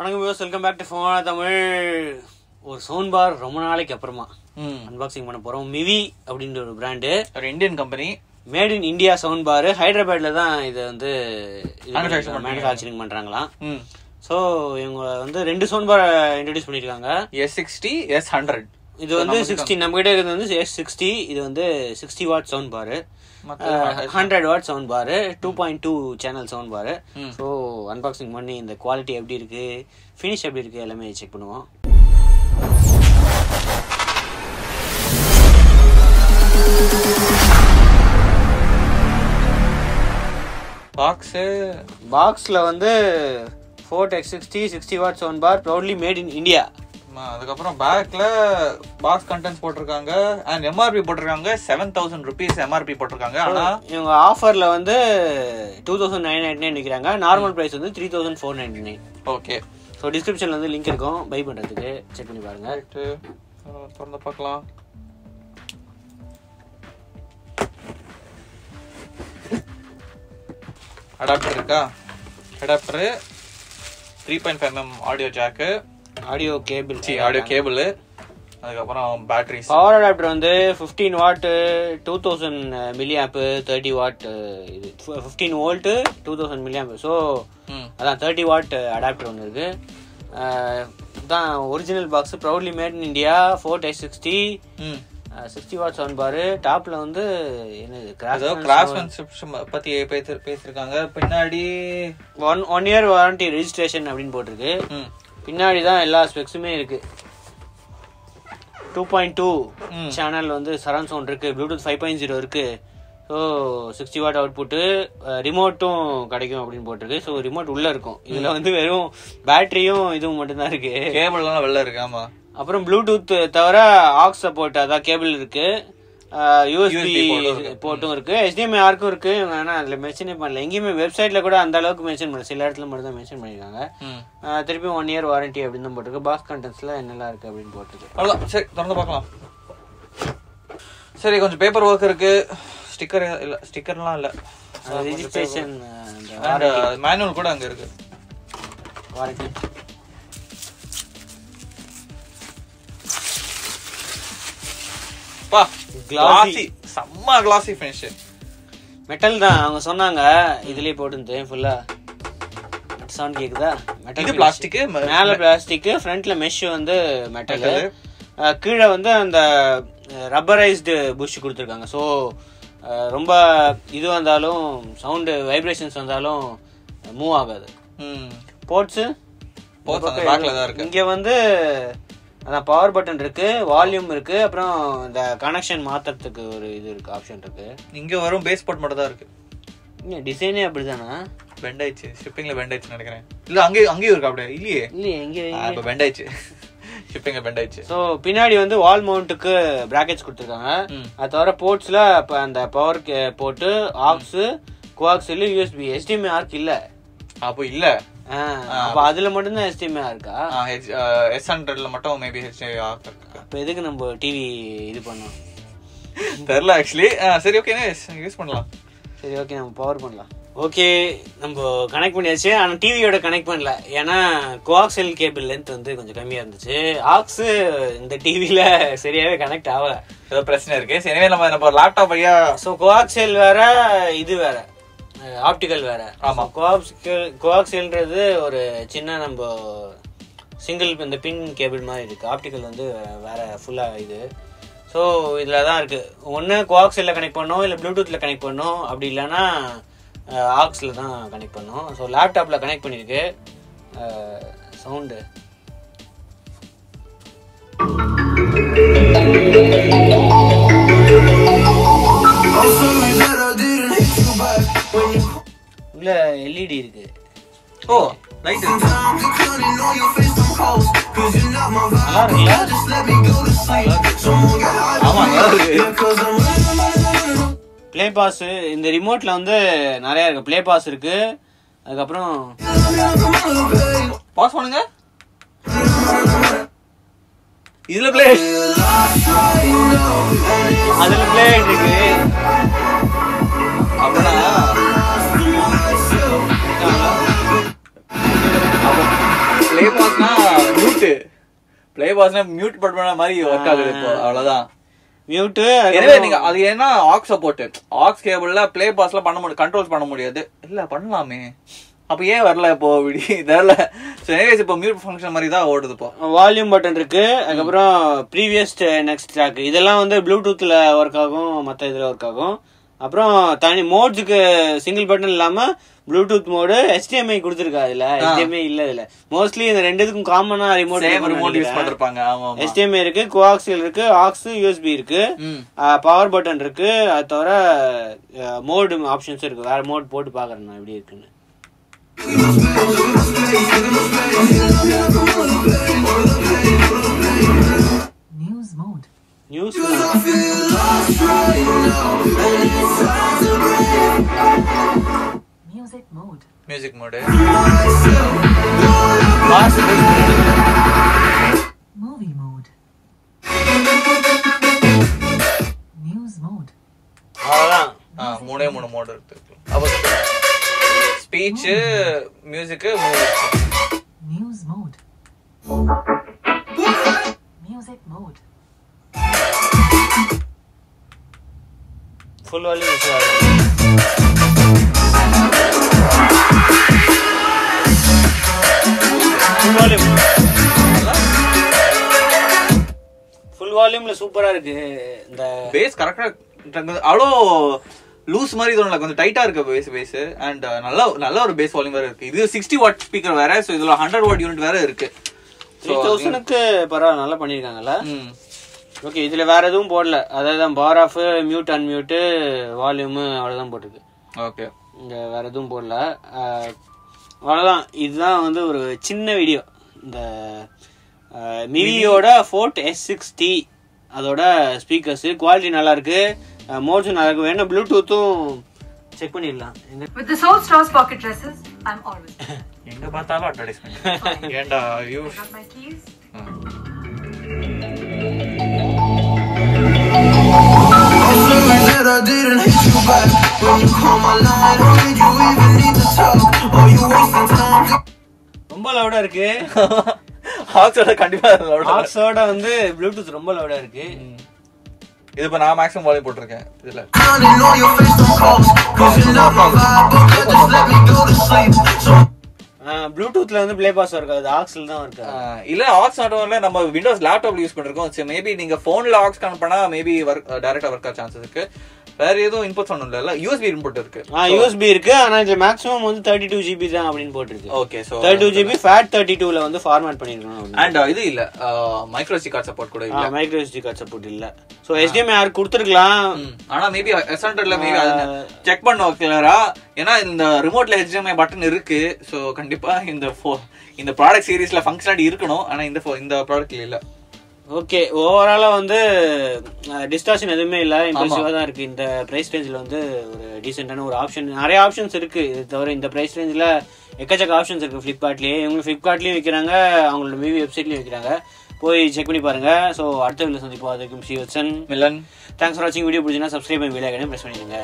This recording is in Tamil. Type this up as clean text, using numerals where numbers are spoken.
வணக்கம் viewers, welcome back to Phona Tamil. ஒரு சவுண்ட் பார் ரொம்ப நாளைக்கு அப்புறமா அன்பாக்சிங் பண்ண போறோம். மிவி அப்படின்ற ஒரு பிராண்டு, ஒரு Indian company, made in India sound bar. ஹைதராபாத்ல தான் இதை வந்து மேனுஃபேக்சரிங் பண்றாங்களாம். ஸோ இவங்க வந்து 2 சவுண்ட் பார் இன்ட்ரடியூஸ் பண்ணிருக்காங்க. S60, S100. இது வந்து 60, நம்ம கிட்ட இருக்கிறது வந்து S60. இது வந்து 60 watt sound bar, 100 watt sound bar, 2.2 channel sound bar. So unboxing பண்ணி இந்த குவாலிட்டி எப்படி இருக்கு, ஃபினிஷ் எப்படி இருக்கு எல்லாமே செக் பண்ணுவோம். பாக்ஸ்ல வந்து Ford X60 60 watt sound bar, proudly made in India. அதுக்கப்புறம் பேக்ல பாக்ஸ் கண்டென்ட்ஸ் போட்டிருக்காங்க அண்ட் எம்ஆர்பி போட்டிருக்காங்க. 7000 rupees எம்ஆர்பி போட்டிருக்காங்க. ஆனா இவங்க ஆஃபர்ல வந்து 2999 நிக்கிறாங்க. நார்மல் பிரைஸ் வந்து 3499. ஓகே. ஸோ டிஸ்கிரிப்ஷன்ல வந்து லிங்க் இருக்கும், பை பண்றதுக்கு செக் பண்ணி பாருங்க. திறந்து பார்க்கலாம். அடாப்டர் இருக்கா? Adapter 3.5mm audio jack, audio cable, அதுக்கப்புறம் பேட்டரிஸ். பவர் அடாப்டர் வந்து 15 வாட் 2000 மில்லிஆம்ப், 30 வாட் இது 15 வோல்ட் 2000 மில்லிஆம்ப். ஸோ அதான் 30 வாட் அடாப்டர் ஒன்று இருக்கு. தான் original box, proudly made in India. Ford X60 60 watt sound bar. டாப்ல வந்து என்னது கிராஃப்ட்மேன்ஷிப் பத்தி பேசிருக்காங்க. பின்னாடி 1 இயர் வாரண்டி ரெஜிஸ்ட்ரேஷன் அப்படின்னு போட்டிருக்கு. பின்னாடி தான் எல்லா ஸ்பெக்ஸுமே இருக்கு. 2.2 சேனல் வந்து சரௌண்ட் சவுண்ட் இருக்கு, ப்ளூடூத் 5.0 இருக்கு. ஸோ 60 வாட் அவுட்புட்டு, ரிமோட்டும் கிடைக்கும் அப்படின்னு போட்டிருக்கு. ஸோ ரிமோட் உள்ள இருக்கும். இதுல வந்து வெறும் பேட்டரியும் இதுவும் மட்டும்தான் இருக்கு, கேபிள்லாம் வெளில இருக்கு. ஆமா. அப்புறம் ப்ளூடூத் தவிர AUX சப்போர்ட், அதான் கேபிள் இருக்கு, யூஎஸ்பி போர்ட்டும் இருக்கு, HDMI ஆர்க்கும் இருக்கு. ஆனா அதுல மென்ஷனே பண்ணல, எங்கேயுமே வெப்சைட்ல கூட அந்த அளவுக்கு மென்ஷன் பண்ணல, சில இடத்துல மட்டும் தான் மென்ஷன் பண்ணிருக்காங்க. திருப்பி 1 இயர் வாரண்டி அப்படின்னு தான் போட்டிருக்கு. பாக்ஸ் கண்டென்ட்ஸ்ல என்னெல்லாம் இருக்கு அப்படின்னு போட்டிருக்கு. அவ்வளவுதான். சரி, திறந்து பார்க்கலாம். சரி, கொஞ்சம் பேப்பர் ஒர்க் இருக்கு. ஸ்டிக்கர் இல்ல, ஸ்டிக்கர்லாம் இல்ல, ரெஜிஸ்ட்ரேஷன் மேனுவல் கூட அங்க இருக்கு. வாரண்டி கிளாசி, செம்ம கிளாசி ஃபினிஷ். மெட்டல் தான் அவங்க சொன்னாங்க. இதுலயே போட்டு ஃபுல்லா சவுண்ட் கேக்குதா? மெட்டல், இது பிளாஸ்டிக், மேல பிளாஸ்டிக், ஃப்ரண்ட்ல மெஷ் வந்து மெட்டல், கீழே வந்து அந்த ரப்பரைஸ்டு புஷ் கொடுத்துருக்காங்க. ஸோ ரொம்ப இது வந்தாலும் சவுண்டு வைப்ரேஷன்ஸ் வந்தாலும் மூவ் ஆகாது. போர்ட்ஸ் இங்க வந்து அதான் பவர் பட்டன் இருக்கு, வால்யூம் இருக்கு, அப்புறம் இந்த கனெக்ஷன் மாத்துறதுக்கு ஒரு இது இருக்கு, ஆப்ஷன் இருக்கு. இங்க வரும் பேஸ் போர்ட் மட்டும் தான் இருக்கு. டிசைனே அப்படிதானா? பெண்ட் ஆயிடுச்சு, ஷிப்பிங்ல பெண்ட் ஆயிடுச்சு நினைக்கிறேன். இல்ல அங்கேயும் இருக்கு. அப்படியே இல்லையே, எங்க பெண்ட் ஆயிடுச்சு, ஷிப்பிங்ல பெண்ட் ஆயிடுச்சு. ஸோ பின்னாடி வந்து வால் மவுண்ட்டுக்கு பிராக்கெட்ஸ் கொடுத்துருக்காங்க. அது தவிர போர்ட்ஸ்ல அந்த power port, AUX, Coaxial, USB, HDMI ARC இல்ல. அப்போ இல்ல, அப்ப அதுல மட்டும் தான் HDMI இருக்கா? S100ல மட்டும் மேபி HDMI ஆர்க் இருக்கு. அப்ப எதுக்கு நம்ம டிவி இது பண்ணோம் தெரியல ஆக்சுவலி. சரி, ஓகே, யூஸ் பண்ணலாம். சரி, ஓகே, நம்ம பவர் பண்ணலாம். ஓகே, நம்ம கனெக்ட் பண்ணியாச்சு. ஆனா டிவியோட கனெக்ட் பண்ணல, ஏன்னா Coaxial கேபிள் லென்த் வந்து கொஞ்சம் கம்மியா இருந்துச்சு. AUX இந்த டிவில சரியாவே கனெக்ட் ஆகல, ஏதோ பிரச்சனை இருக்கு. எனவே நம்ம லேப்டாப் வழியா. ஸோ Coaxial வேற, இது வேற, ஆப்டிக்கல் வேற. ஆமா, Coaxialன்றது ஒரு சின்ன நம்ம சிங்கிள் இந்த பின் கேபிள் மாதிரி இருக்கு. ஆப்டிக்கல் வந்து வேற ஃபுல்லா இது. ஸோ இதில் தான் இருக்கு. ஒன்று Coaxialல கனெக்ட் பண்ணோம், இல்லை ப்ளூடூத்ல கனெக்ட் பண்ணோம், அப்படி இல்லைன்னா AUXல தான் கனெக்ட் பண்ணோம். ஸோ லேப்டாப்ல கனெக்ட் பண்ணிருக்கு. சவுண்டு உள்ள LED இருக்கு. ஓ, லைட் இருக்கு. ஆமா, பிளே பாஸ் இந்த ரிமோட்ல வந்து நிறைய இருக்கு. பிளே பாஸ் இருக்கு, அதுக்கப்புறம் பாஸ் பண்ணுங்க. இதுல பிளே, அதுல பிளே இருக்கு. அப்படின்னா ப்ளே பாஸ்னா மியூட் பண்ண மாதிரி ஒர்க் ஆகுது இப்போ, அவ்வளவுதான். மியூட் எனவே நீங்க அது ஏன்னா ஆக்ஸ் சப்போர்ட், ஆக்ஸ் கேபிள்ல ப்ளே பாஸ்ல பண்ண முடியாது, கண்ட்ரோல்ஸ் பண்ண முடியாது. இல்ல பண்ணலாமே, அப்ப ஏன் வரல இப்போ தெரியல. இப்போ மியூட் ஃபங்க்ஷன் மாதிரி தான் ஓடுது. இப்போ வால்யூம் பட்டன் இருக்கு, அதுக்கப்புறம் ப்ரீவியஸ் நெக்ஸ்ட் ட்ராக் இதெல்லாம் வந்து ப்ளூடூத்ல ஒர்க் ஆகும், மற்ற இதுல ஒர்க் ஆகும். அப்புறம் தனி மோட்ஸுக்கு சிங்கிள் பட்டன் இல்லாம ப்ளூடூத் மோடு, HDMI கொடுத்துருக்கா இதுல, HDMI இல்ல இதுல. மோஸ்ட்லி இந்த ரெண்டுக்கும் காமனா ரிமோட் யூஸ் பண்ணிருப்பாங்க. HDMI இருக்கு, Coaxial இருக்கு, AUX USB இருக்கு, பவர் பட்டன் இருக்கு. அது தவிர மோடு ஆப்ஷன்ஸ் இருக்கு. வேற மோட் போட்டு பாக்குறேன் நான் எப்படி இருக்குன்னு. News music mode, movie mode, news mode. அவ்வளவுதான். மூணே மோட் இருக்கு. அப்ப speech, music, news mode, music mode. Full volume வச்சு ஃபுல் வால்யூம்ல சூப்பரா இருக்கு. இந்த பேஸ் கரெக்டா அவ்வளோ லூஸ் மாதிரி தோணல, கொஞ்சம் டைட்டா இருக்கு பேஸ். அண்ட் நல்ல ஒரு பேஸ் வால்யூம் வேற இருக்கு. இது 60 வாட் ஸ்பீக்கர் வேற, சோ இதுல 100 வாட் யூனிட் வேற இருக்கு. 3000க்கு பரவாயில்ல, நல்லா பண்ணிருக்காங்கல்ல. ஓகே, இதுல வேற எதுவும் போடல, அதான் பார் ஆஃப், மியூட், அன்மியூட், வால்யூம் அவ்வளவுதான் போட்டிருக்கு. ஓகே, இங்க வேற எதுவும் போடல. அவ்வளவுதான். இதுதான் வந்து ஒரு சின்ன வீடியோ. இந்த மிவியோட ஃபோர்ட் S60 அதோட ஸ்பீக்கர்ஸ் குவாலிட்டி நல்லா இருக்கு, மோட்ஸும் நல்லா இருக்கு. வேணா ப்ளூடூத்தும் செக் பண்ணிடலாம். With the Soul Stars pocket dresses, I'm always எங்க பார்த்தாலும் அட்வர்டைஸ்மென்ட். ஏண்டா you got my keys. I didn't hit you back when you call my line. Or did you even need to talk? Or you wasting time? ரொம்ப லவுடா இருக்கு. ஆக்ஸோட கண்டிப்பா லவுடா, ஆக்ஸோட வந்து ப்ளூடூத் ரொம்ப லவுடா இருக்கு. இது இப்ப நான் மேக்ஸிமம் வால்யூம் போட்டுருக்கேன் இதுல. ப்ளூடூத்ல வந்து ப்ளே பாஸ் இருக்காது, ஆக்ஸ்ல தான் இருக்கு. இல்ல ஆக்ஸ் நாட்ல நம்ம விண்டோஸ் லேப்டாப்ல யூஸ் பண்ணிருக்கோம். சரி, மேபி நீங்க போன்ல ஆக்ஸ் கனெக்ட் பண்ணா மேபி டைரக்டா ஒர்க் ஆக சான்சஸ் இருக்கு. வேற எதுவும் இன்புட் ஒண்ணும் இல்ல, USB இன்புட் இருக்கு. USB இருக்கு, ஆனா இதுல மேக்ஸிமம் வந்து 32 GB தான் அப்படினு போட்டுருக்கு. ஓகே, சோ 32 GB FAT32 ல வந்து ஃபார்மேட் பண்ணிருக்கணும். அண்ட் இது இல்ல மைக்ரோ SD கார்டு சப்போர்ட் கூட இல்ல. மைக்ரோ SD கார்டு சப்போர்ட் இல்ல. சோ HDMI யார் கொடுத்திருக்கலாம், ஆனா மேபி S100ல மேபி அத செக் பண்ணுவோம் கிளியரா. ஏன்னா இந்த ரிமோட்ல HDMI பட்டன் இருக்கு. சோ கண்டிப்பா இந்த ப்ராடக்ட் சீரிஸ்ல ஃபங்க்ஷனாலிட்டி இருக்கணும், ஆனா இந்த ப்ராடக்ட்ல இல்ல. ஓகே, ஓவராலா வந்து டிஸ்டார்ஷன் எதுவுமே இல்ல, இம்ப்ரெசிவா தான் இருக்கு. இந்த பிரைஸ் ரேஞ்சில் வந்து ஒரு டீசென்டான ஒரு ஆப்ஷன், நிறைய ஆப்ஷன்ஸ் இருக்கு. இது தவிர இந்த பிரைஸ் ரேஞ்சில் எக்கச்சக்க ஆப்ஷன்ஸ் இருக்கு. ஃபிளிப்கார்ட்லயே, இவங்க ஃபிளிப்கார்ட்லயும் விற்கிறாங்க, அவங்களோட மிவி வெப்சைட்லயும் விற்கிறாங்க. போய் செக் பண்ணி பாருங்க. ஸோ அடுத்த வீடியோ சந்திப்போம். அதுக்கும் ஸ்ரீவத்சன், மிலன். தேங்க்ஸ் ஃபார் வாட்சிங். வீடியோ பிடிச்சிங்கன்னா சப்ஸ்கிரைப் பண்ணி பெல் ஐகானை பிரஸ் பண்ணிடுங்க.